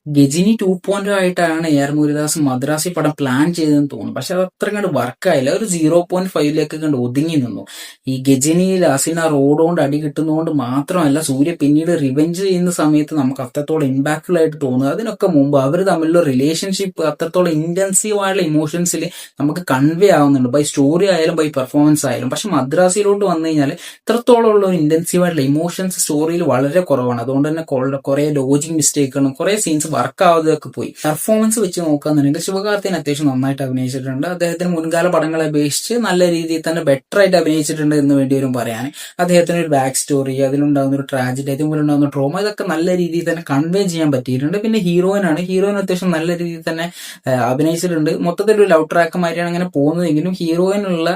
ഗജിനി 2.0 ആയിട്ടാണ് AR മുരുദാസ് മദ്രാസി പടം plan ചെയ്തതെന്ന് തോന്നുന്നു. പക്ഷെ അത് അത്ര കണ്ട് വർക്കായില്ല. ഒരു 0.5ലേക്ക് കണ്ട് ഒതുങ്ങി നിന്നു. ഈ ഗജിനിയിൽ അസിൻ ആ റോഡ് കൊണ്ട് അടി കിട്ടുന്നതുകൊണ്ട് മാത്രമല്ല സൂര്യ പിന്നീട് റിവെഞ്ച് ചെയ്യുന്ന സമയത്ത് നമുക്ക് അത്രത്തോളം ഇമ്പാക്ട്ഫുൾ ആയിട്ട് തോന്നുന്നത്. അതിനൊക്കെ മുമ്പ് അവർ തമ്മിലുള്ള റിലേഷൻഷിപ്പ് അത്രത്തോളം ഇന്റൻസീവ് ആയിട്ടുള്ള ഇമോഷൻസിൽ നമുക്ക് കൺവേ ആവുന്നുണ്ട്. ബൈ സ്റ്റോറി ആയാലും ബൈ പെർഫോമൻസ് ആയാലും. പക്ഷെ മദ്രാസിയിലോട്ട് വന്നു കഴിഞ്ഞാൽ ഇത്രത്തോളം ഉള്ള ഒരു ഇന്റൻസീവ് ആയിട്ടുള്ള ഇമോഷൻസ് സ്റ്റോറിയിൽ വളരെ കുറവാണ്. അതുകൊണ്ട് തന്നെ കുറെ ലോജിക് മിസ്റ്റേക്കുകളും കുറെ സീൻസ് വർക്ക് ആവാതെയൊക്കെ പോയി. പെർഫോമൻസ് വെച്ച് നോക്കുകയാണെന്നുണ്ടെങ്കിൽ ശിവകാർത്തികൻ അത്യാവശ്യം നന്നായിട്ട് അഭിനയിച്ചിട്ടുണ്ട്. അദ്ദേഹത്തിന് മുൻകാല പടങ്ങളെ അപേക്ഷിച്ച് നല്ല രീതിയിൽ തന്നെ ബെറ്റർ ആയിട്ട് അഭിനയിച്ചിട്ടുണ്ട് എന്ന് വേണ്ടി വരും പറയാൻ. അദ്ദേഹത്തിന് ഒരു ബാക്ക് സ്റ്റോറി, അതിലുണ്ടാകുന്ന ഒരു ട്രാജഡി, അതുപോലെ ഉണ്ടാകുന്ന ട്രോമ, ഇതൊക്കെ നല്ല രീതിയിൽ തന്നെ കൺവേ ചെയ്യാൻ പറ്റിയിട്ടുണ്ട്. പിന്നെ ഹീറോയിൻ അത്യാവശ്യം നല്ല രീതിയിൽ തന്നെ അഭിനയിച്ചിട്ടുണ്ട്. മൊത്തത്തിൽ ഒരു ലവ് ട്രാക്ക് മാതിരിയാണ് അങ്ങനെ പോകുന്നതെങ്കിലും ഹീറോയിനുള്ള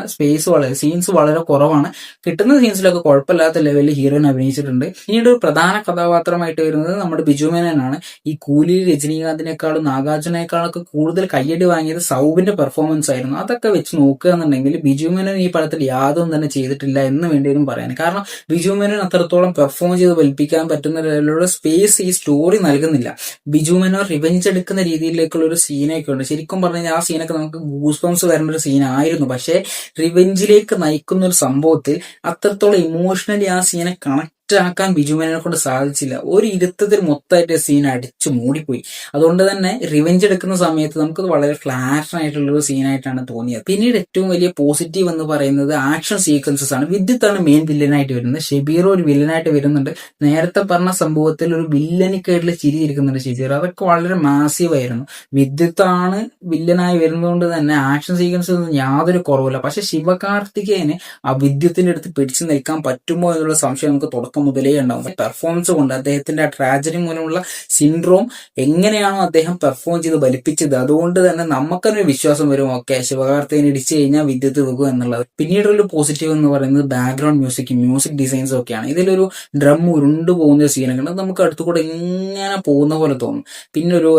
സീൻസ് വളരെ കുറവാണ്. കിട്ടുന്ന സീൻസിലൊക്കെ കുഴപ്പമില്ലാത്ത ലെവലിൽ ഹീറോയിൻ അഭിനയിച്ചിട്ടുണ്ട്. പിന്നീട് ഒരു പ്രധാന കഥാപാത്രമായിട്ട് വരുന്നത് നമ്മുടെ ബിജു മേനോനാണ്. ഈ കൂലി രജനീകാന്തിനേക്കാളും നാഗാർജുനേക്കാളൊക്കെ കൂടുതൽ കയ്യടി വാങ്ങിയത് സൗബിന്റെ പെർഫോമൻസ് ആയിരുന്നു. അതൊക്കെ വെച്ച് നോക്കുക എന്നുണ്ടെങ്കിൽ ബിജു മേനോൻ ഈ പടത്തിൽ യാതൊന്നും തന്നെ ചെയ്തിട്ടില്ല എന്ന് വേണ്ടിയും പറയാൻ. കാരണം ബിജു മേനോൻ അത്രത്തോളം പെർഫോം ചെയ്ത് വലിപ്പിക്കാൻ പറ്റുന്ന ലെവലിലുള്ള സ്പേസ് ഈ സ്റ്റോറി നൽകുന്നില്ല. ബിജു മേനോൻ റിവെഞ്ച് എടുക്കുന്ന രീതിയിലേക്കുള്ള ഒരു സീനൊക്കെ ഉണ്ട്. ശരിക്കും പറഞ്ഞു കഴിഞ്ഞാൽ ആ സീനൊക്കെ നമുക്ക് ഗൂസ് ബംസ് വരുന്ന ഒരു സീനായിരുന്നു. പക്ഷേ റിവെഞ്ചിലേക്ക് നയിക്കുന്ന ഒരു സംഭവത്തിൽ അത്രത്തോളം ഇമോഷണലി ആ സീനെ കണക്ട് ആക്കാൻ ബിജു മേനോനെ കൊണ്ട് സാധിച്ചില്ല. ഒരു ഇരുത്തത്തിൽ മൊത്തമായിട്ട് സീൻ അടിച്ചു മൂടിപ്പോയി. അതുകൊണ്ട് തന്നെ റിവെഞ്ച് എടുക്കുന്ന സമയത്ത് നമുക്കത് വളരെ ഫ്ലാറ്റ് ആയിട്ടുള്ള ഒരു സീനായിട്ടാണ് തോന്നിയത്. പിന്നീട് ഏറ്റവും വലിയ പോസിറ്റീവ് എന്ന് പറയുന്നത് ആക്ഷൻ സീക്വൻസസ് ആണ്. വിദ്യുത്താണ് മെയിൻ വില്ലനായിട്ട് വരുന്നത്. ഷെബീർ ഒരു വില്ലനായിട്ട് വരുന്നുണ്ട്. നേരത്തെ പറഞ്ഞ സംഭവത്തിൽ ഒരു വില്ലനിക്കായിട്ടുള്ള ചിരി ഇരിക്കുന്നുണ്ട് ഷെബീർ. അതൊക്കെ വളരെ മാസീവ് ആയിരുന്നു. വിദ്യുത്താണ് വില്ലനായി വരുന്നതുകൊണ്ട് തന്നെ ആക്ഷൻ സീക്വൻസ് ഒന്നും യാതൊരു കുറവില്ല. പക്ഷെ ശിവകാർത്തികേയന് ആ വിദ്യുത്തിന്റെ അടുത്ത് പിടിച്ചു നിൽക്കാൻ പറ്റുമോ എന്നുള്ള സംശയം നമുക്ക് തുടക്കം മുതലേ ഉണ്ടാവും. പെർഫോമൻസ് കൊണ്ട് അദ്ദേഹത്തിന്റെ ആ ട്രാജഡി മൂലമുള്ള സിൻഡ്രോം എങ്ങനെയാണോ അദ്ദേഹം പെർഫോം ചെയ്ത് വലിപ്പിച്ചത്, അതുകൊണ്ട് തന്നെ നമുക്കൊരു വിശ്വാസം വരും, ഓക്കെ ശിവകാർത്തികേയൻ ഇടിച്ചു കഴിഞ്ഞാൽ വിദ്യുത്ത് വെക്കും എന്നുള്ളത്. പിന്നീടൊരു പോസിറ്റീവ് എന്ന് പറയുന്നത് ബാക്ക്ഗ്രൗണ്ട് മ്യൂസിക് ഡിസൈൻസ് ഒക്കെയാണ്. ഇതിലൊരു ഡ്രം ഉരുണ്ടു പോകുന്ന സീനൊക്കെ ഉണ്ട്. നമുക്ക് അടുത്തുകൂടെ ഇങ്ങനെ പോകുന്ന പോലെ തോന്നും. പിന്നെ ഒരു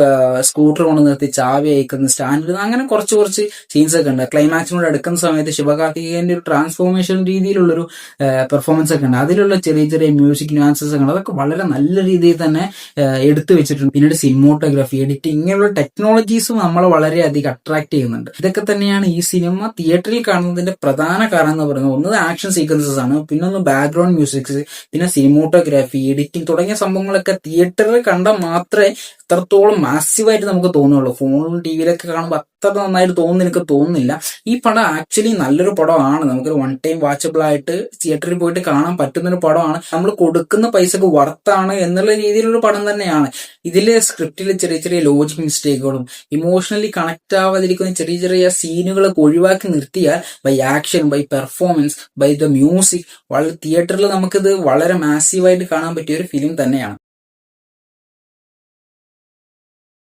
സ്കൂട്ടർ കൊണ്ട് നിർത്തി ചാവി അയക്കുന്ന സ്റ്റാൻഡ്, അങ്ങനെ കുറച്ച് സീൻസ് ഒക്കെ ഉണ്ട്. ക്ലൈമാക്സിനോട് അടുക്കുന്ന സമയത്ത് ശിവകാർത്തികേയന്റെ ഒരു ട്രാൻസ്ഫോർമേഷൻ രീതിയിലുള്ളൊരു പെർഫോമൻസ് ഒക്കെ ഉണ്ട്. അതിലുള്ള ചെറിയ മ്യൂസിക് ന്യൂആൻസസ് അതൊക്കെ വളരെ നല്ല രീതിയിൽ തന്നെ എടുത്തു വെച്ചിട്ടുണ്ട്. പിന്നീട് സിനിമോട്ടോഗ്രാഫി, എഡിറ്റിംഗ്, ഇങ്ങനെയുള്ള ടെക്നോളജീസും നമ്മളെ വളരെയധികം അട്രാക്ട് ചെയ്യുന്നുണ്ട്. ഇതൊക്കെ തന്നെയാണ് ഈ സിനിമ തിയേറ്ററിൽ കാണുന്നതിന്റെ പ്രധാന കാരണം എന്ന് പറയുന്നത്. ഒന്ന് ആക്ഷൻ സീക്വൻസസ് ആണ്, പിന്നെ ഒന്ന് ബാക്ക്ഗ്രൗണ്ട് മ്യൂസിക്സ്, പിന്നെ സിനിമോട്ടോഗ്രാഫി, എഡിറ്റിംഗ് തുടങ്ങിയ സംഭവങ്ങളൊക്കെ തിയേറ്ററിൽ കണ്ടാൽ മാത്രമേ അത്രത്തോളം മാസീവായിട്ട് നമുക്ക് തോന്നുള്ളൂ. ഫോണിലും ടിവിയിലൊക്കെ കാണുമ്പോൾ അത്ര നന്നായിട്ട് തോന്നുന്നു എനിക്ക് തോന്നുന്നില്ല. ഈ പടം ആക്ച്വലി നല്ലൊരു പടമാണ്. നമുക്കൊരു വൺ ടൈം വാച്ചബിൾ ആയിട്ട് തിയേറ്ററിൽ പോയിട്ട് കാണാൻ പറ്റുന്നൊരു പടമാണ്. നമ്മൾ കൊടുക്കുന്ന പൈസക്ക് വർത്താണ് എന്നുള്ള രീതിയിലുള്ള പടം തന്നെയാണ്. ഇതിലെ സ്ക്രിപ്റ്റിലെ ചെറിയ ലോജിക് മിസ്റ്റേക്കുകളും ഇമോഷണലി കണക്ട് ആവാതിരിക്കുന്ന ചെറിയ സീനുകളൊക്കെ ഒഴിവാക്കി നിർത്തിയാൽ by action, by performance, by the music, വളരെ തിയേറ്ററിൽ നമുക്കിത് വളരെ മാസീവായിട്ട് കാണാൻ പറ്റിയ ഒരു ഫിലിം തന്നെയാണ്.